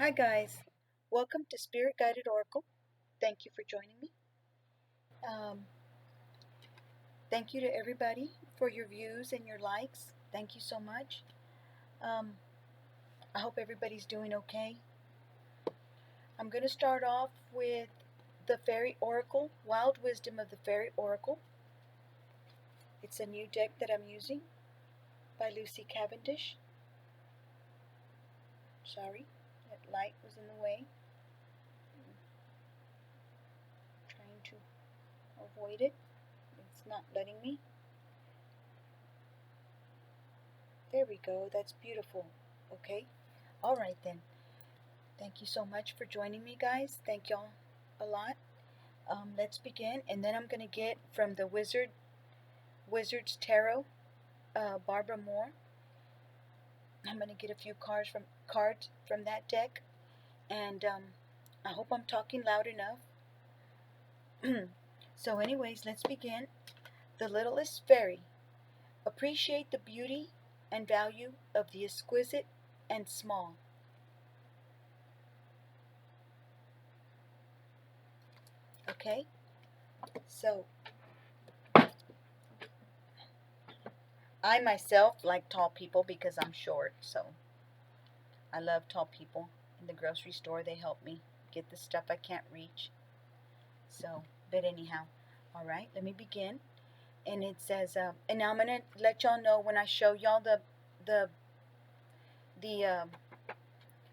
Hi guys, welcome to Spirit Guided Oracle. Thank you for joining me. Um, Thank you to everybody for your views and your likes. Thank you so much. Um, I hope everybody's doing okay. I'm going to start off with the Fairy Oracle, Wild Wisdom of the Fairy Oracle. It's a new deck that I'm using by Lucy Cavendish. Sorry, that light was in the way. I'm trying to avoid it. It's not letting me. There we go. That's beautiful. Okay. All right then. Thank you so much for joining me, guys. Thank y'all a lot. Let's begin, and then I'm gonna get from the Wizard's Tarot, Barbara Moore. I'm gonna get a few cards from that deck, and I hope I'm talking loud enough. So, anyways, let's begin. The littlest fairy. Appreciate the beauty and value of the exquisite and small. Okay, so I myself like tall people because I'm short, so I love tall people. In the grocery store, they help me get the stuff I can't reach. So, but anyhow, all right, let me begin. And it says, and now I'm gonna let y'all know when I show y'all the the um,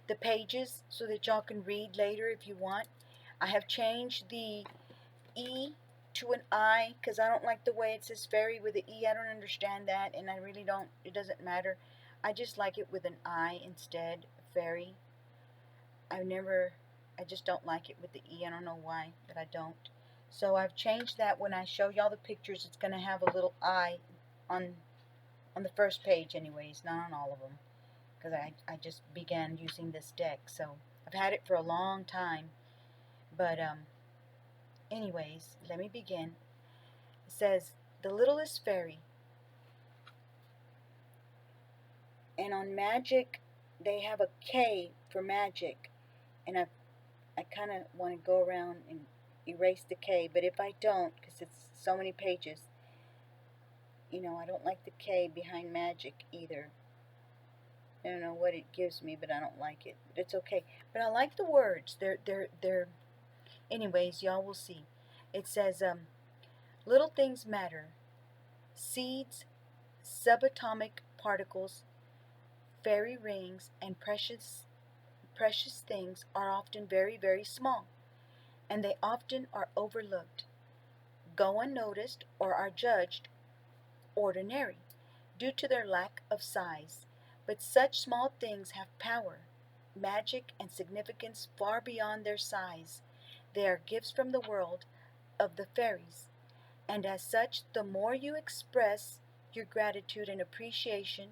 the pages so that y'all can read later if you want. I have changed the E to an I because I don't like the way it says fairy with the E. I don't understand that, and I really don't. It doesn't matter. I just like it with an I instead, fairy. I just don't like it with the E. I don't know why, but I don't. So I've changed that. When I show y'all the pictures, it's going to have a little I on on the first page anyways, not on all of them, because I just began using this deck. So I've had it for a long time, but anyways, let me begin. It says, the littlest fairy. And on magic, they have a K for magic, and I kind of want to go around and erase the K, but if I don't, because it's so many pages, I don't like the K behind magic either. I don't know what it gives me, but I don't like it. But it's okay. But I like the words. They're. Anyways, y'all will see. It says, little things matter. Seeds, subatomic particles, fairy rings, and precious things are often very, very small, and they often are overlooked, go unnoticed, or are judged ordinary due to their lack of size. But such small things have power, magic, and significance far beyond their size. They are gifts from the world of the fairies, and as such, the more you express your gratitude and appreciation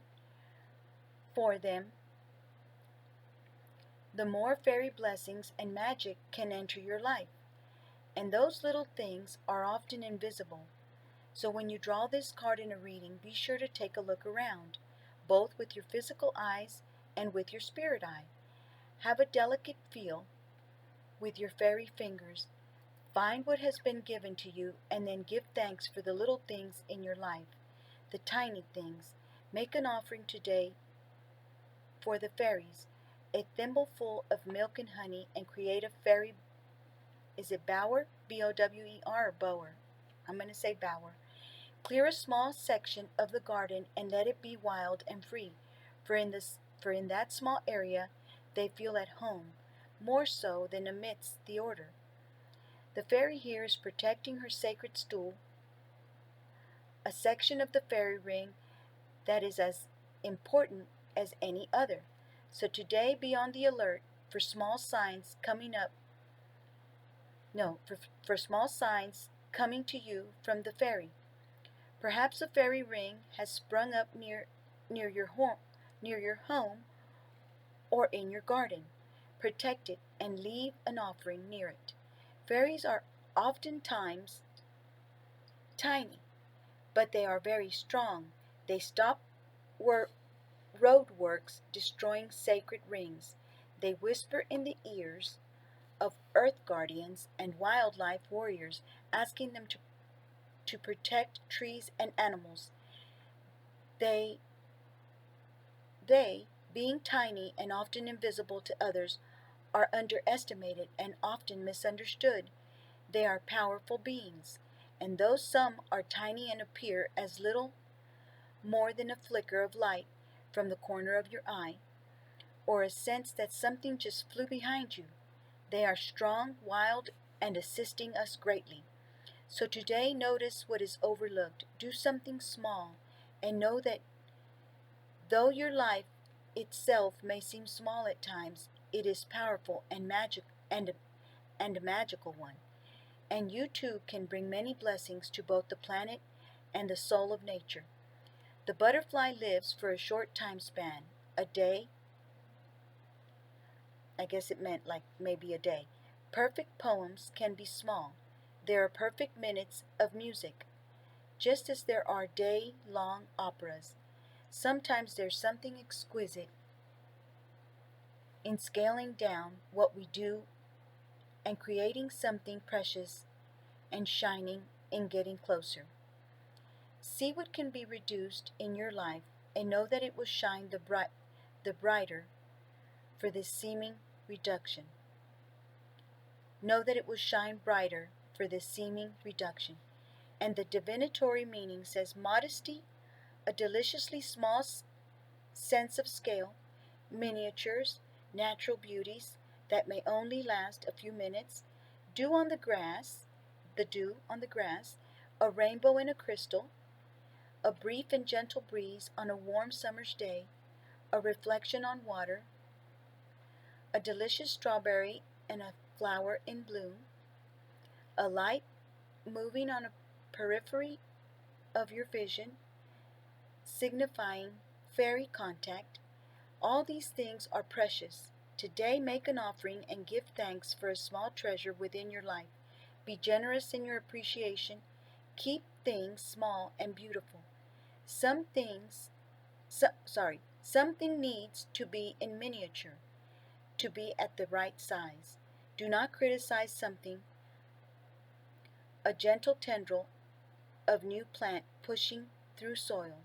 for them, the more fairy blessings and magic can enter your life. And those little things are often invisible. So when you draw this card in a reading, be sure to take a look around, both with your physical eyes and with your spirit eye. Have a delicate feel with your fairy fingers. Find what has been given to you and then give thanks for the little things in your life, the tiny things. Make an offering today for the fairies, a thimbleful of milk and honey, and create a fairy. Is it bower? Bower or bower? I'm going to say bower. Clear a small section of the garden and let it be wild and free, for in that small area they feel at home, more so than amidst the order. The fairy here is protecting her sacred stool, a section of the fairy ring that is as important as any other. So today be on the alert for small signs coming up. No, for small signs coming to you from the fairy. Perhaps a fairy ring has sprung up near your home or in your garden. Protect it and leave an offering near it. Fairies are oftentimes tiny, but they are very strong. They stop roadworks destroying sacred rings. They whisper in the ears of earth guardians and wildlife warriors, asking them to protect trees and animals. They, they, being tiny and often invisible to others, are underestimated and often misunderstood. They are powerful beings, and though some are tiny and appear as little more than a flicker of light from the corner of your eye, or a sense that something just flew behind you, they are strong, wild, and assisting us greatly. So today, notice what is overlooked. Do something small, and know that though your life itself may seem small at times, it is powerful and and a magical one. And you too can bring many blessings to both the planet and the soul of nature. The butterfly lives for a short time span, a day. I guess it meant like maybe a day. Perfect poems can be small. There are perfect minutes of music, just as there are day-long operas. Sometimes there's something exquisite in scaling down what we do and creating something precious and shining in getting closer. See what can be reduced in your life and know that it will shine the brighter for this seeming reduction. Know that it will shine brighter for this seeming reduction. And the divinatory meaning says modesty, a deliciously small sense of scale, miniatures, natural beauties that may only last a few minutes, dew on the grass, the dew on the grass, a rainbow in a crystal, a brief and gentle breeze on a warm summer's day, a reflection on water, a delicious strawberry and a flower in bloom, a light moving on a periphery of your vision, signifying fairy contact. All these things are precious. Today make an offering and give thanks for a small treasure within your life. Be generous in your appreciation. Keep things small and beautiful. Something needs to be in miniature, to be at the right size. Do not criticize something, a gentle tendril of new plant pushing through soil.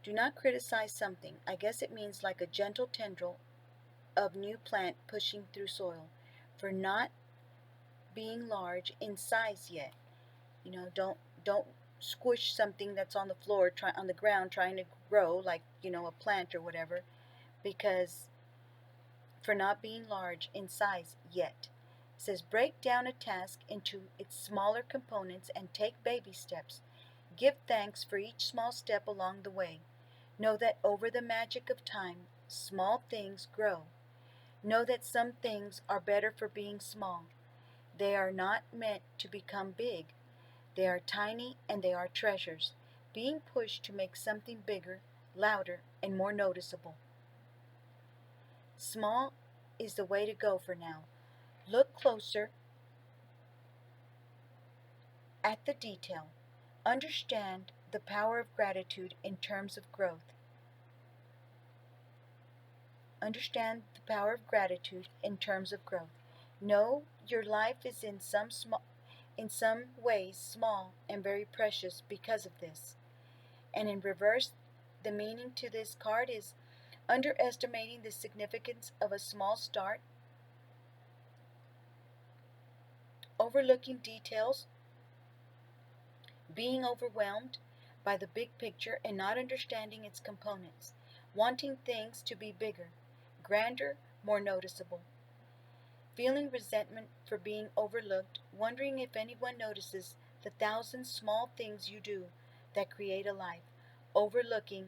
Do not criticize something. I guess it means like a gentle tendril of new plant pushing through soil for not being large in size yet. Don't squish something that's on the floor, on the ground, trying to grow like a plant or whatever, because for not being large in size yet. It says break down a task into its smaller components and take baby steps. Give thanks for each small step along the way. Know that over the magic of time, small things grow. Know that some things are better for being small. They are not meant to become big. They are tiny and they are treasures, being pushed to make something bigger, louder, and more noticeable. Small is the way to go for now. Look closer at the detail. Understand the power of gratitude in terms of growth. Understand the power of gratitude in terms of growth. Know your life is in some ways small and very precious because of this. And in reverse, the meaning to this card is underestimating the significance of a small start, overlooking details, being overwhelmed by the big picture and not understanding its components, wanting things to be bigger, grander, more noticeable, feeling resentment for being overlooked, wondering if anyone notices the thousand small things you do that create a life, overlooking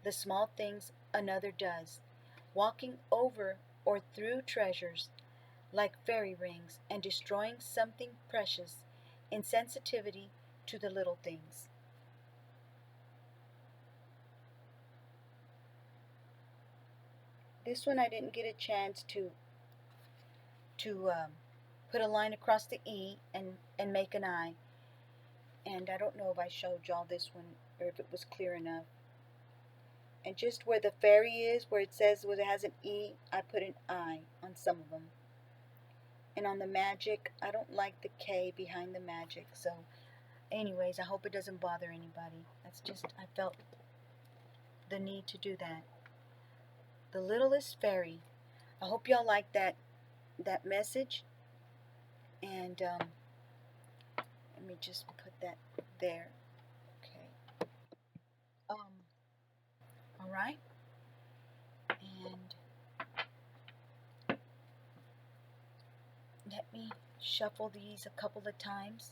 the small things another does, walking over or through treasures like fairy rings and destroying something precious, insensitivity to the little things. This one I didn't get a chance to put a line across the E and make an I. And I don't know if I showed y'all this one or if it was clear enough. And just where the fairy is, where it says where it has an E, I put an I on some of them. And on the magic, I don't like the K behind the magic. So anyways, I hope it doesn't bother anybody. That's just, I felt the need to do that. The littlest fairy. I hope y'all like that message. And let me just put that there. Okay. All right. And let me shuffle these a couple of times.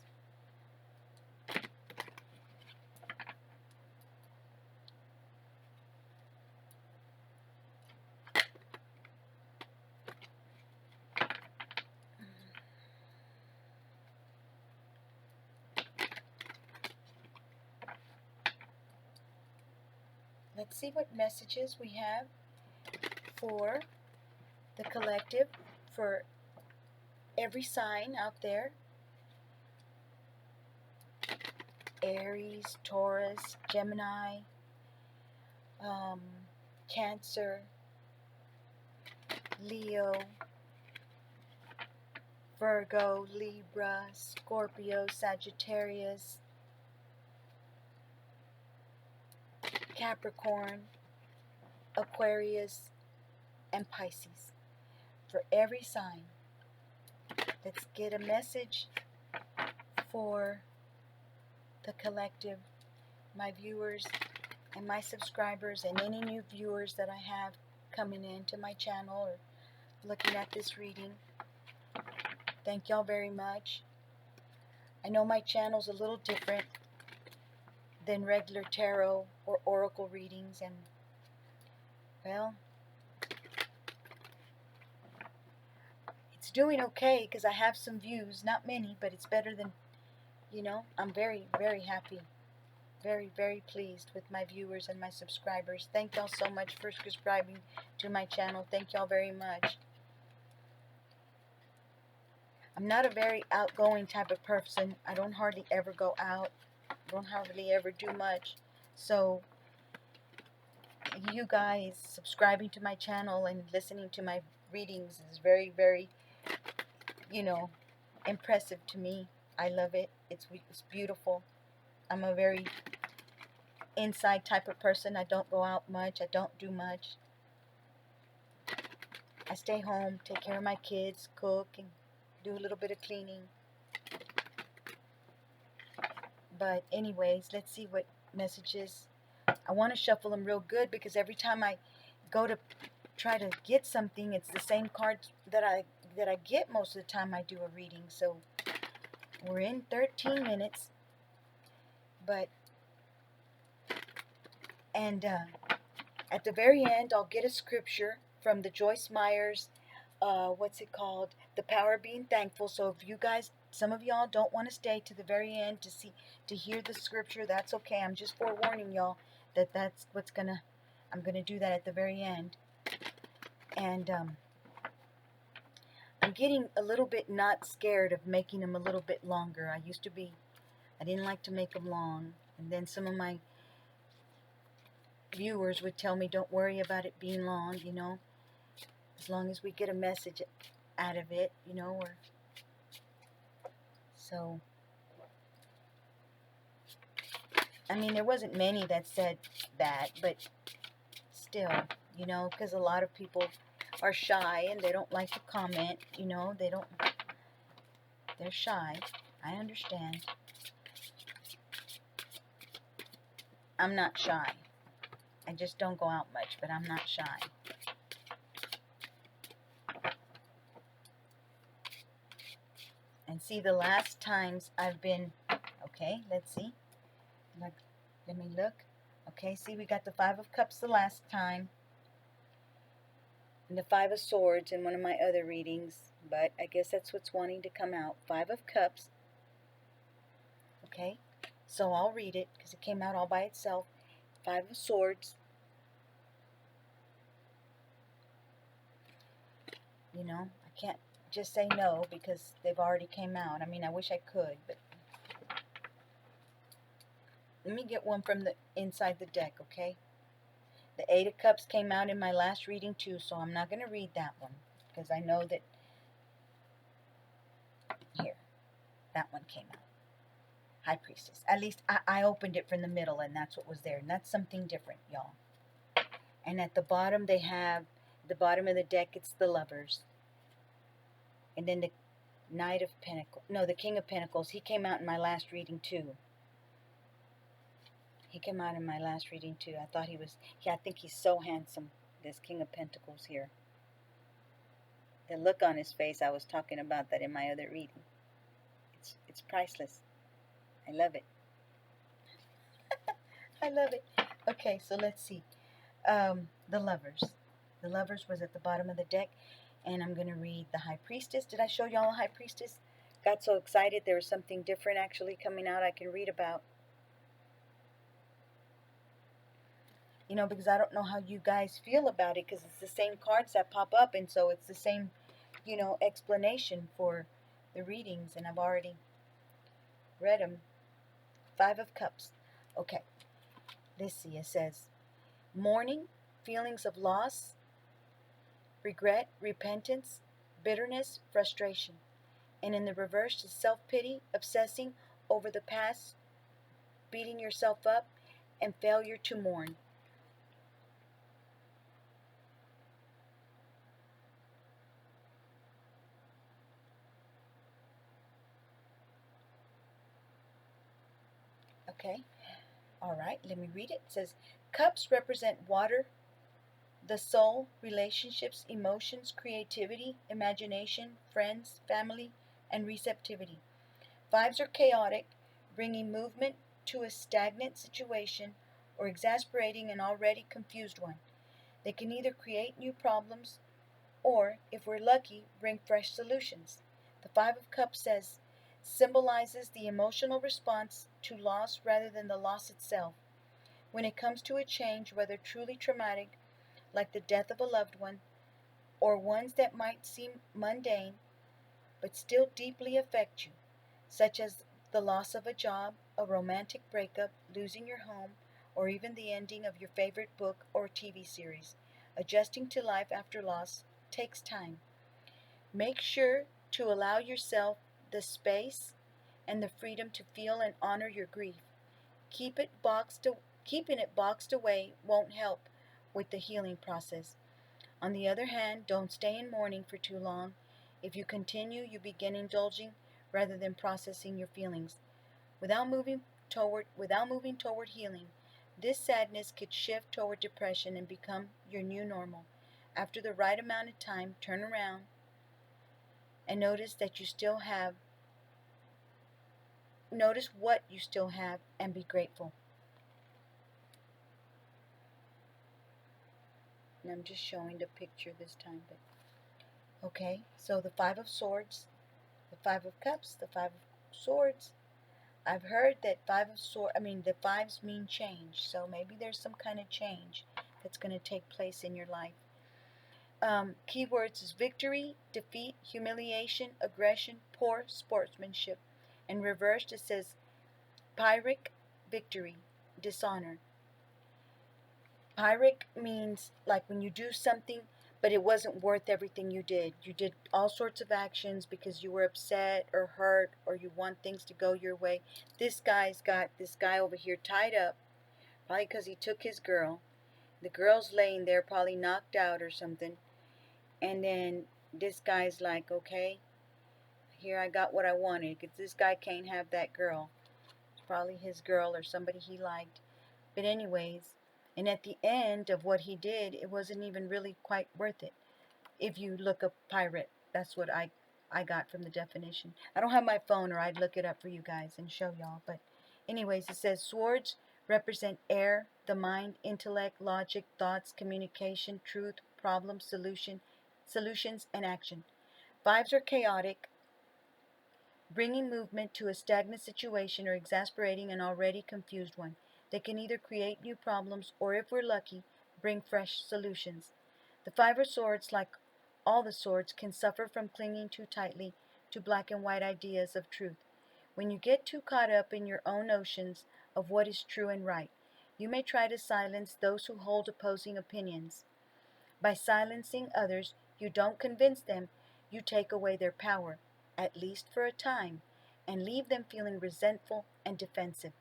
Let's see what messages we have for the collective, for every sign out there. Aries, Taurus, Gemini, Cancer, Leo, Virgo, Libra, Scorpio, Sagittarius, Capricorn, Aquarius, and Pisces. For every sign, let's get a message for the collective, my viewers and my subscribers, and any new viewers that I have coming into my channel or looking at this reading. Thank y'all very much. I know my channel's a little different than regular tarot or oracle readings, and well, it's doing okay because I have some views, not many, but it's better than, I'm very, very happy. Very, very pleased with my viewers and my subscribers. Thank y'all so much for subscribing to my channel. Thank y'all very much. I'm not a very outgoing type of person. I don't hardly ever go out. I don't hardly ever do much. So you guys subscribing to my channel and listening to my readings is very, very, impressive to me. I love it. It's beautiful. I'm a very inside type of person. I don't go out much. I don't do much. I stay home, take care of my kids, cook, and do a little bit of cleaning. But anyways, let's see what messages. I want to shuffle them real good because every time I go to try to get something, it's the same cards that I get most of the time I do a reading. So we're in 13 minutes. But at the very end, I'll get a scripture from the Joyce Meyer's, what's it called? The Power of Being Thankful. So if you guys, some of y'all don't want to stay to the very end to hear the scripture, that's okay. I'm just forewarning y'all that's I'm gonna do that at the very end. And I'm getting a little bit not scared of making them a little bit longer. I didn't like to make them long, and then some of my viewers would tell me, don't worry about it being long, as long as we get a message out of it, or so. I mean, there wasn't many that said that, but still, because a lot of people are shy and they don't like to comment, they're shy. I understand. I'm not shy. I just don't go out much, but I'm not shy. And see, the last times I've been, okay, let's see. Let me look. Okay, see, we got the Five of Cups the last time. And the Five of Swords in one of my other readings. But I guess that's what's wanting to come out. Five of Cups. Okay, so I'll read it because it came out all by itself. Five of Swords. I can't just say no because they've already came out. I mean, I wish I could, but let me get one from the inside the deck, okay? The Eight of Cups came out in my last reading too, so I'm not going to read that one because I know that here, that one came out. High Priestess. At least I opened it from the middle and that's what was there. And that's something different, y'all. And at the bottom they have, the bottom of the deck, it's the Lovers. And then the Knight of Pentacles. No, the King of Pentacles. He came out in my last reading too. He came out in my last reading too. I thought he was, yeah, I think he's so handsome. This King of Pentacles here. The look on his face, I was talking about that in my other reading. It's priceless. I love it. I love it. Okay, so let's see. The Lovers. The Lovers was at the bottom of the deck. And I'm going to read the High Priestess. Did I show y'all High Priestess? Got so excited. There was something different actually coming out I can read about. You know, because I don't know how you guys feel about it, because it's the same cards that pop up, and so it's the same, you know, explanation for the readings, and I've already read them. Five of Cups. Okay, let's see. It says, mourning, feelings of loss, regret, repentance, bitterness, frustration. And in the reverse is self-pity, obsessing over the past, beating yourself up, and failure to mourn. Okay, all right, let me read it. It says, cups represent water, the soul, relationships, emotions, creativity, imagination, friends, family, and receptivity. Fives are chaotic, bringing movement to a stagnant situation or exasperating an already confused one. They can either create new problems or, if we're lucky, bring fresh solutions. The Five of Cups symbolizes the emotional response to loss rather than the loss itself. When it comes to a change, whether truly traumatic, like the death of a loved one, or ones that might seem mundane but still deeply affect you, such as the loss of a job, a romantic breakup, losing your home, or even the ending of your favorite book or TV series, adjusting to life after loss takes time. Make sure to allow yourself the space and the freedom to feel and honor your grief. Keeping it boxed away won't help with the healing process. On the other hand, don't stay in mourning for too long. If you continue, you begin indulging rather than processing your feelings. Without moving toward healing, this sadness could shift toward depression and become your new normal. After the right amount of time, turn around and notice what you still have and be grateful. And I'm just showing the picture this time, but okay, so the Five of Swords, the Five of Cups, the Five of Swords. I've heard that the fives mean change, so maybe there's some kind of change that's going to take place in your life. Keywords is victory, defeat, humiliation, aggression, poor sportsmanship. And reversed, it says Pyrrhic, victory, dishonor. Pyrrhic means like when you do something, but it wasn't worth everything you did. You did all sorts of actions because you were upset or hurt or you want things to go your way. This guy's got this guy over here tied up, probably because he took his girl. The girl's laying there, probably knocked out or something. And then this guy's like, okay, here I got what I wanted, because this guy can't have that girl. It's probably his girl or somebody he liked. But anyways, and at the end of what he did, it wasn't even really quite worth it. If you look up pirate, that's what I got from the definition. I don't have my phone, or I'd look it up for you guys and show y'all. But anyways, it says swords represent air, the mind, intellect, logic, thoughts, communication, truth, problem, solutions, and action. Fives are chaotic, bringing movement to a stagnant situation or exasperating an already confused one. They can either create new problems or, if we're lucky, bring fresh solutions. The Five of Swords, like all the swords, can suffer from clinging too tightly to black and white ideas of truth. When you get too caught up in your own notions of what is true and right, You may try to silence those who hold opposing opinions. By silencing others, you don't convince them, you take away their power, at least for a time, and leave them feeling resentful and defensive.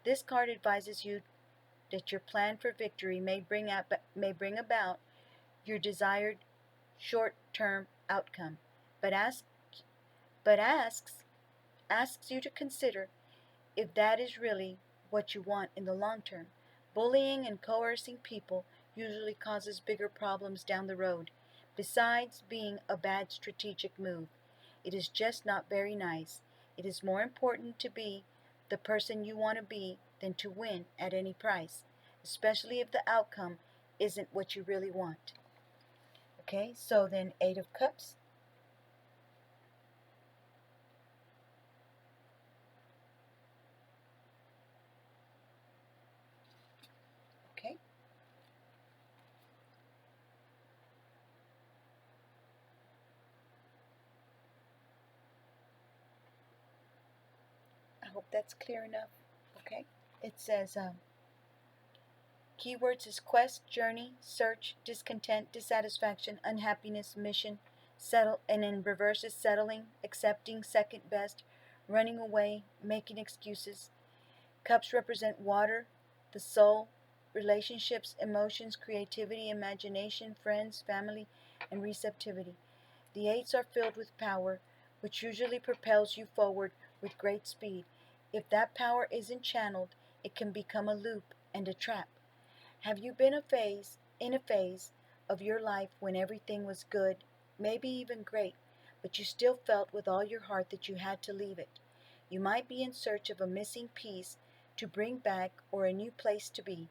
This card advises you that your plan for victory may bring about your desired short-term outcome, but but asks you to consider if that is really what you want in the long term. Bullying and coercing people usually causes bigger problems down the road, besides being a bad strategic move. It is just not very nice. It is more important to be the person you want to be than to win at any price, especially if the outcome isn't what you really want. Okay, so then Eight of Cups. Okay, I hope that's clear enough. Okay, it says keywords is quest, journey, search, discontent, dissatisfaction, unhappiness, mission, settle, and in reverse is settling, accepting, second best, running away, making excuses. Cups represent water, the soul, relationships, emotions, creativity, imagination, friends, family, and receptivity. The eights are filled with power, which usually propels you forward with great speed. If that power isn't channeled, it can become a loop and a trap. Have you been in a phase of your life when everything was good, maybe even great, but you still felt with all your heart that you had to leave it? You might be in search of a missing piece to bring back or a new place to be.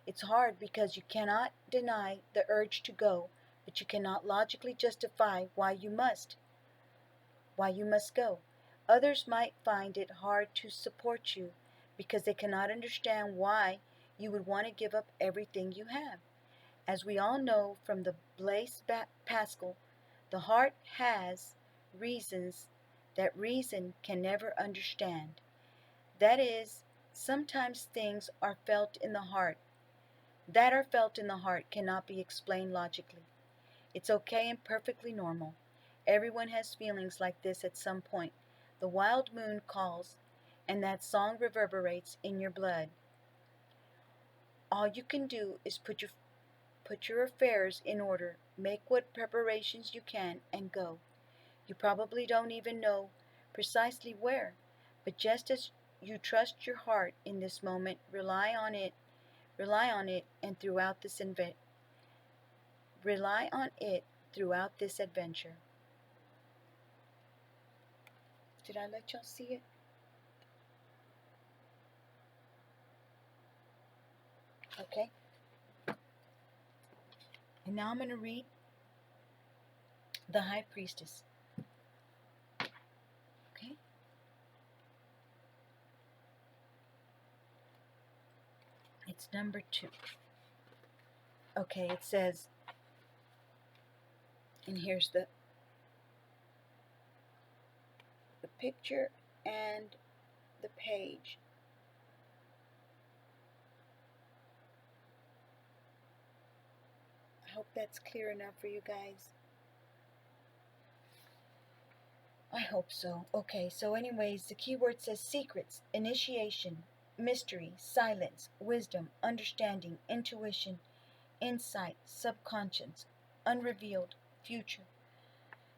It's hard because you cannot deny the urge to go, but you cannot logically justify why you must go. Others might find it hard to support you because they cannot understand why you would want to give up everything you have. As we all know from the Blaise Pascal, the heart has reasons that reason can never understand. That is, sometimes things are felt in the heart that are felt in the heart cannot be explained logically. It's okay and perfectly normal. Everyone has feelings like this at some point. The wild moon calls, and that song reverberates in your blood. All you can do is put your affairs in order, make what preparations you can, and go. You probably don't even know precisely where, but just as you trust your heart in this moment, rely on it and throughout this rely on it throughout this adventure. Did I let y'all see it? Okay. And now I'm going to read the High Priestess. Okay. It's number 2. Okay, it says, and here's the picture and the page. I hope that's clear enough for you guys. I hope so. Okay, so anyways, the keyword says secrets, initiation, mystery, silence, wisdom, understanding, intuition, insight, subconscious, unrevealed, future,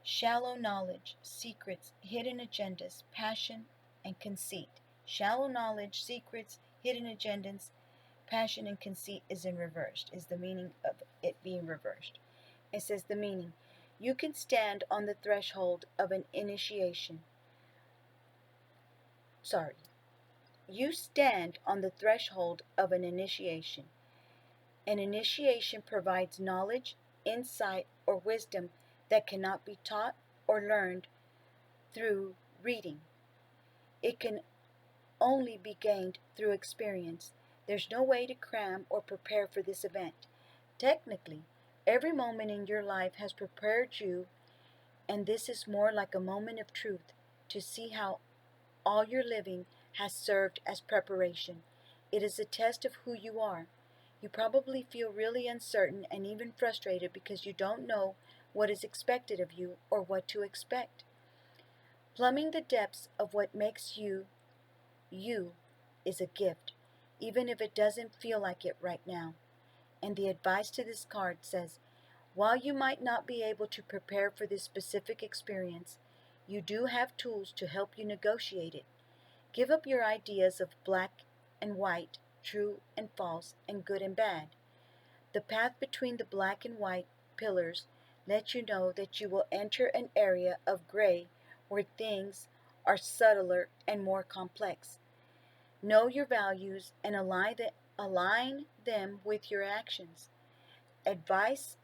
shallow knowledge, secrets, hidden agendas, passion, and conceit. Shallow knowledge, secrets, hidden agendas, passion, and conceit is in reversed, is the meaning of it being reversed. It says the meaning. You can stand on the threshold of an initiation. Sorry. You stand on the threshold of an initiation. An initiation provides knowledge, insight, or wisdom that cannot be taught or learned through reading. It can only be gained through experience. There's no way to cram or prepare for this event. Technically, every moment in your life has prepared you, and this is more like a moment of truth to see how all your living has served as preparation. It is a test of who you are. You probably feel really uncertain and even frustrated because you don't know what is expected of you or what to expect. Plumbing the depths of what makes you, you, is a gift, even if it doesn't feel like it right now. And the advice to this card says, while you might not be able to prepare for this specific experience, you do have tools to help you negotiate it. Give up your ideas of black and white, true and false, and good and bad. The path between the black and white pillars lets you know that you will enter an area of gray where things are subtler and more complex. Know your values and align them with your actions. Advice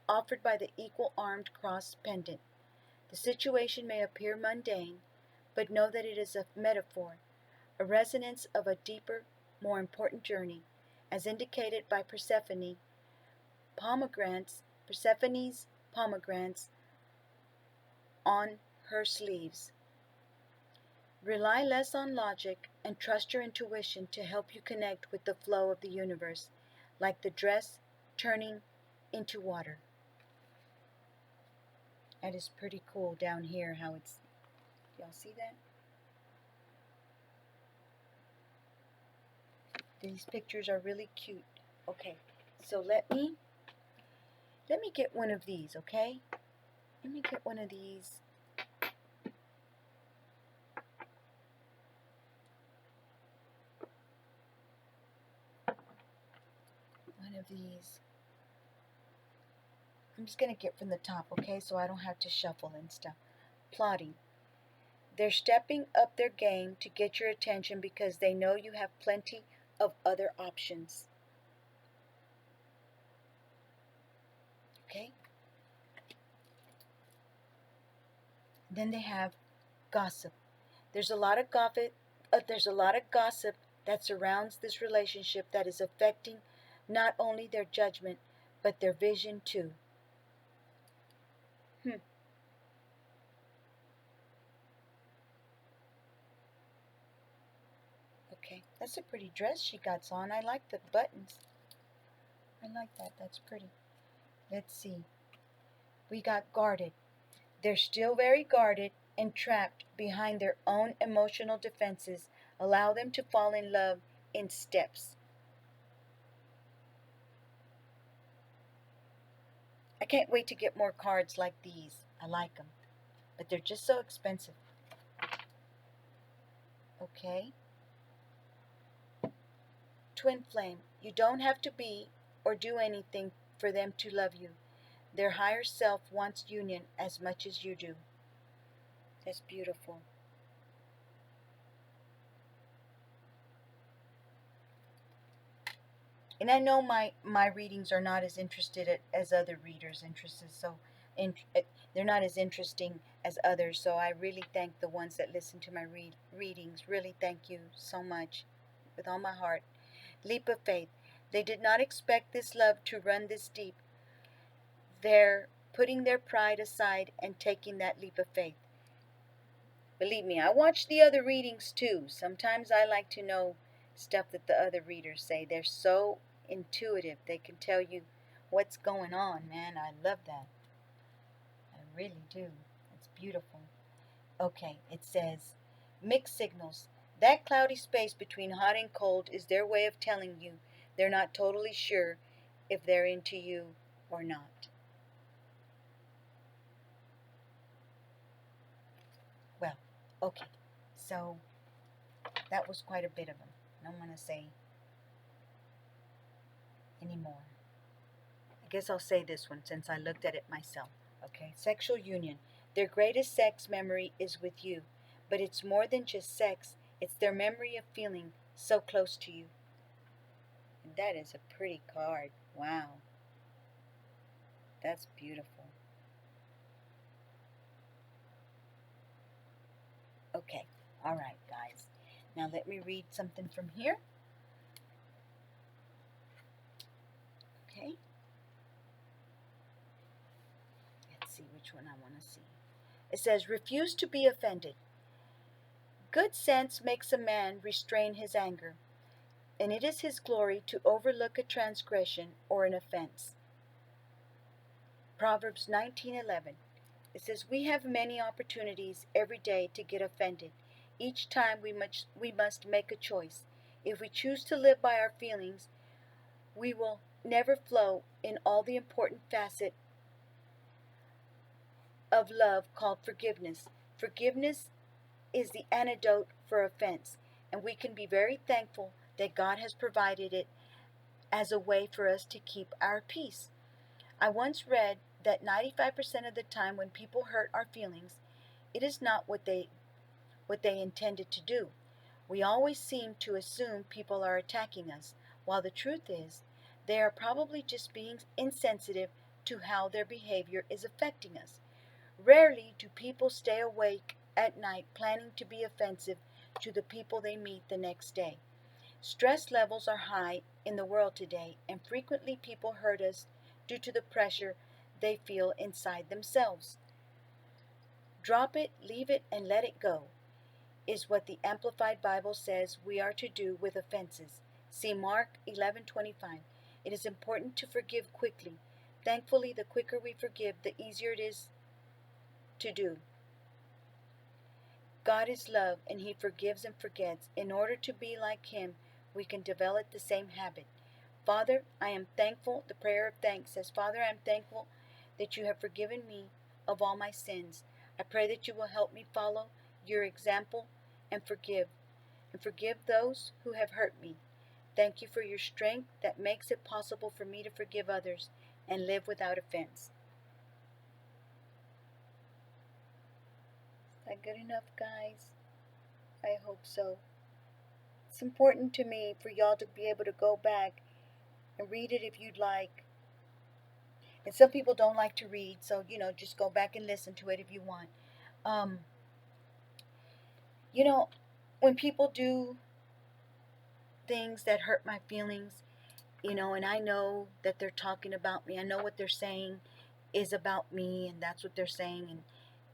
offered by the equal-armed cross pendant. The situation may appear mundane, but know that it is a metaphor, a resonance of a deeper, more important journey, as indicated by Persephone's pomegranates on her sleeves. Rely less on logic and trust your intuition to help you connect with the flow of the universe, like the dress turning into water. That is pretty cool down here how it's, y'all see that? These pictures are really cute. Okay, so let me get one of these, okay? Let me get one of these. One of these. I'm just going to get from the top, okay, so I don't have to shuffle and stuff. Plotting. They're stepping up their game to get your attention because they know you have plenty of other options. Okay? Then they have gossip. There's a lot of gossip that surrounds this relationship that is affecting not only their judgment, but their vision too. Okay, that's a pretty dress she got on. I like the buttons. I like that. That's pretty. Let's see. We got guarded. They're still very guarded and trapped behind their own emotional defenses. Allow them to fall in love in steps. I can't wait to get more cards like these. I like them, but they're just so expensive. Okay. Twin flame. You don't have to be or do anything for them to love you. Their higher self wants union as much as you do. That's beautiful. And I know my readings are not as interested as other readers' interested, so they're not as interesting as others. So I really thank the ones that listen to my readings. Really thank you so much, with all my heart. Leap of faith. They did not expect this love to run this deep. They're putting their pride aside and taking that leap of faith. Believe me, I watch the other readings too. Sometimes I like to know stuff that the other readers say. They're so intuitive. They can tell you what's going on, man. I love that. I really do. It's beautiful. Okay, it says, mixed signals. That cloudy space between hot and cold is their way of telling you they're not totally sure if they're into you or not. Well, okay, so that was quite a bit of them. I don't want to say anymore. I guess I'll say this one since I looked at it myself. Okay, sexual union. Their greatest sex memory is with you, but it's more than just sex. It's their memory of feeling so close to you. And that is a pretty card. Wow. That's beautiful. Okay, all right, guys. Now let me read something from here. Okay. Let's see which one I want to see. It says, refuse to be offended. Good sense makes a man restrain his anger. and it is His glory to overlook a transgression or an offense. Proverbs 19:11. It says, "We have many opportunities every day to get offended. Each time we must make a choice. If we choose to live by our feelings, we will never flow in all the important facet of love called forgiveness. Forgiveness is the antidote for offense, and we can be very thankful that God has provided it as a way for us to keep our peace. I once read that 95% of the time when people hurt our feelings, it is not what they intended to do. We always seem to assume people are attacking us, while the truth is, they are probably just being insensitive to how their behavior is affecting us. Rarely do people stay awake at night planning to be offensive to the people they meet the next day. Stress levels are high in the world today, and frequently people hurt us due to the pressure they feel inside themselves. Drop it, leave it, and let it go is what the Amplified Bible says we are to do with offenses. See Mark 11:25. It is important to forgive quickly. Thankfully, the quicker we forgive, the easier it is to do. God is love, and He forgives and forgets. In order to be like Him, we can develop the same habit. Father, I am thankful. The prayer of thanks says, Father, I am thankful that you have forgiven me of all my sins. I pray that you will help me follow your example and forgive those who have hurt me. Thank you for your strength that makes it possible for me to forgive others and live without offense. Is that good enough, guys? I hope so. It's important to me for y'all to be able to go back and read it if you'd like. And some people don't like to read, so just go back and listen to it if you want. Um, you know, when people do things that hurt my feelings, and I know that they're talking about me. I know what they're saying is about me, and that's what they're saying, and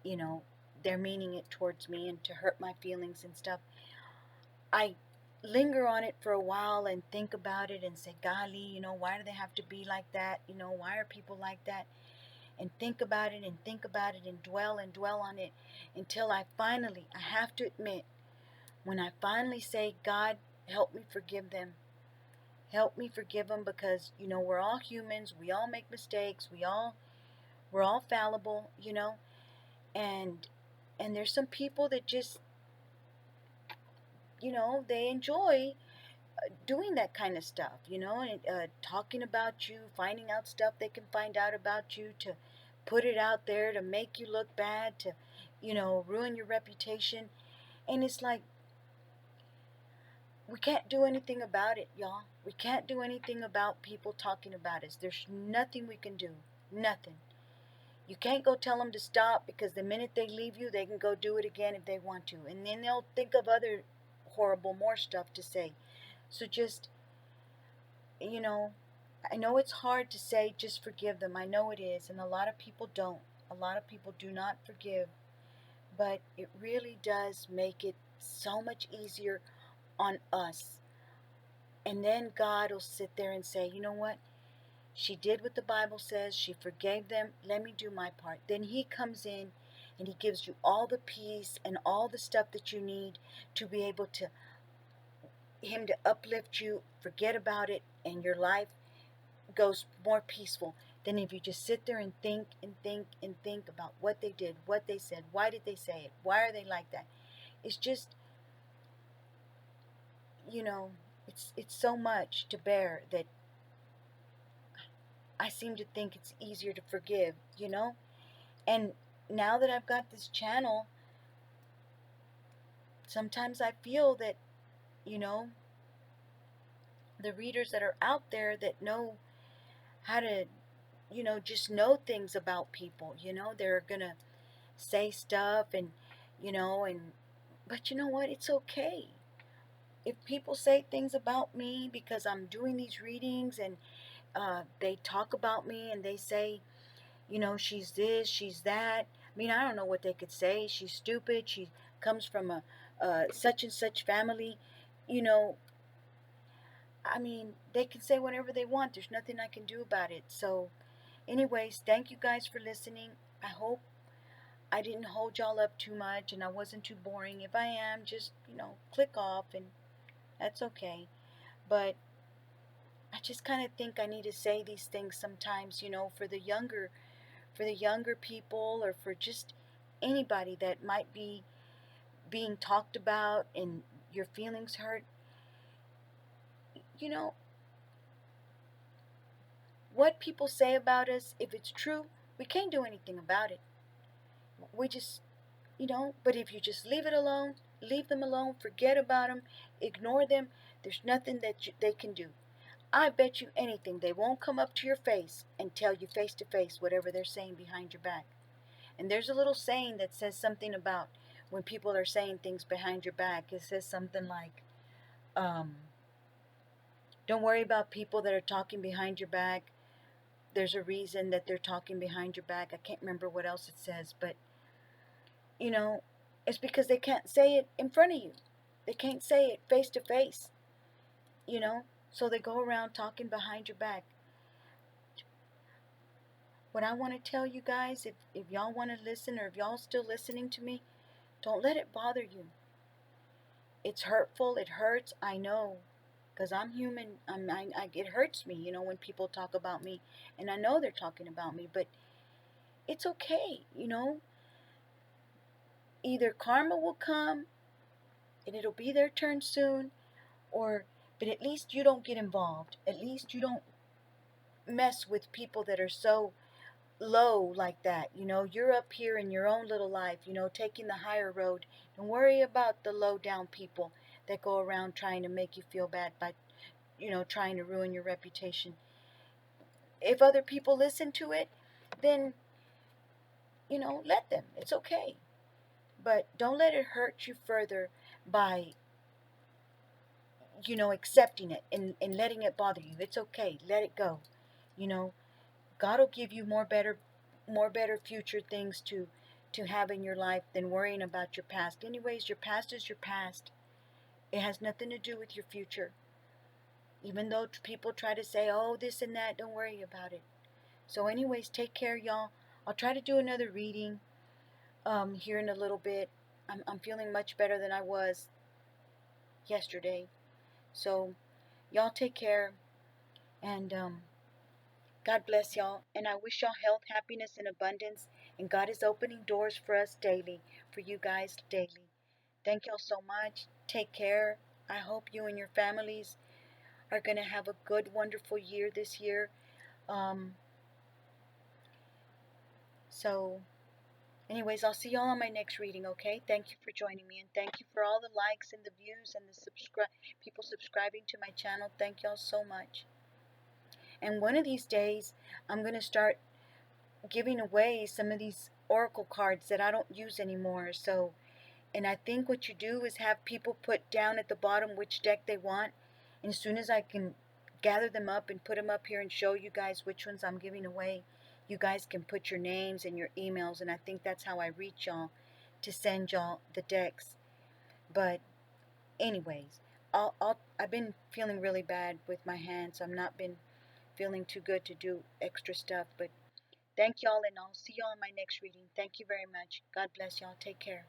you know, they're meaning it towards me and to hurt my feelings and stuff. I linger on it for a while and think about it and say, golly, why do they have to be like that? Why are people like that? And think about it and think about it and dwell on it until I have to admit, when I finally say, God, help me forgive them. Help me forgive them, because we're all humans, we all make mistakes, we're all fallible, and there's some people that just they enjoy doing that kind of stuff, and talking about you, finding out stuff they can find out about you, to put it out there to make you look bad, to ruin your reputation. And it's like, we can't do anything about it, y'all. We can't do anything about people talking about us. There's nothing we can do. Nothing. You can't go tell them to stop, because the minute they leave you, they can go do it again if they want to. And then they'll think of other horrible, more stuff to say. So just, I know it's hard to say just forgive them. I know it is. And a lot of people don't. A lot of people do not forgive. But it really does make it so much easier on us. And then God will sit there and say, you know what? She did what the Bible says. She forgave them. Let me do my part. Then He comes in and He gives you all the peace and all the stuff that you need to be able to, Him to uplift you, forget about it, and your life goes more peaceful than if you just sit there and think and think and think about what they did, what they said, why did they say it, why are they like that. It's just, it's so much to bear that I seem to think it's easier to forgive, And now that I've got this channel, sometimes I feel that, you know, the readers that are out there that know how to, just know things about people, they're going to say stuff and, but you know what? It's okay. If people say things about me because I'm doing these readings, and they talk about me and they say, she's this, she's that. I mean, I don't know what they could say. She's stupid. She comes from a such and such family. You know, I mean, they can say whatever they want. There's nothing I can do about it. So, anyways, thank you guys for listening. I hope I didn't hold y'all up too much and I wasn't too boring. If I am, just, click off and that's okay. But I just kind of think I need to say these things sometimes, for the younger people or for just anybody that might be being talked about and your feelings hurt. You know, what people say about us, if it's true, we can't do anything about it. We just, but if you just leave it alone, leave them alone, forget about them, ignore them, there's nothing that they can do. I bet you anything they won't come up to your face and tell you face to face whatever they're saying behind your back. And there's a little saying that says something about when people are saying things behind your back. It says something like, um, don't worry about people that are talking behind your back. There's a reason that they're talking behind your back. I can't remember what else it says, but you know, it's because they can't say it in front of you. They can't say it face to face, you know, so they go around talking behind your back. What I want to tell you guys, if y'all want to listen or if y'all still listening to me, don't let it bother you. It's hurtful. It hurts. I know. Because I'm human. It hurts me, when people talk about me. And I know they're talking about me. But it's okay. Either karma will come and it'll be their turn soon. But at least you don't get involved. At least you don't mess with people that are so low like that. You're up here in your own little life, taking the higher road. Don't worry about the low down people that go around trying to make you feel bad by, trying to ruin your reputation. If other people listen to it, then, let them. It's okay. But don't let it hurt you further by, accepting it and letting it bother you. It's okay. Let it go. You know, God will give you more better future things to have in your life than worrying about your past. Anyways, your past is your past. It has nothing to do with your future. Even though people try to say, oh, this and that, don't worry about it. So anyways, take care, y'all. I'll try to do another reading here in a little bit. I'm feeling much better than I was yesterday. So y'all take care and God bless y'all, and I wish y'all health, happiness, and abundance. And God is opening doors for us daily, for you guys daily. Thank y'all so much. Take care. I hope you and your families are going to have a good, wonderful year this year. Um, so, anyways, I'll see y'all on my next reading, okay? Thank you for joining me, and thank you for all the likes and the views and the people subscribing to my channel. Thank y'all so much. And one of these days, I'm going to start giving away some of these oracle cards that I don't use anymore. So, and I think what you do is have people put down at the bottom which deck they want. And as soon as I can gather them up and put them up here and show you guys which ones I'm giving away, you guys can put your names and your emails. And I think that's how I reach y'all to send y'all the decks. But anyways, I've been feeling really bad with my hands. I've not been feeling too good to do extra stuff, but thank y'all, and I'll see y'all in my next reading. Thank you very much. God bless y'all. Take care.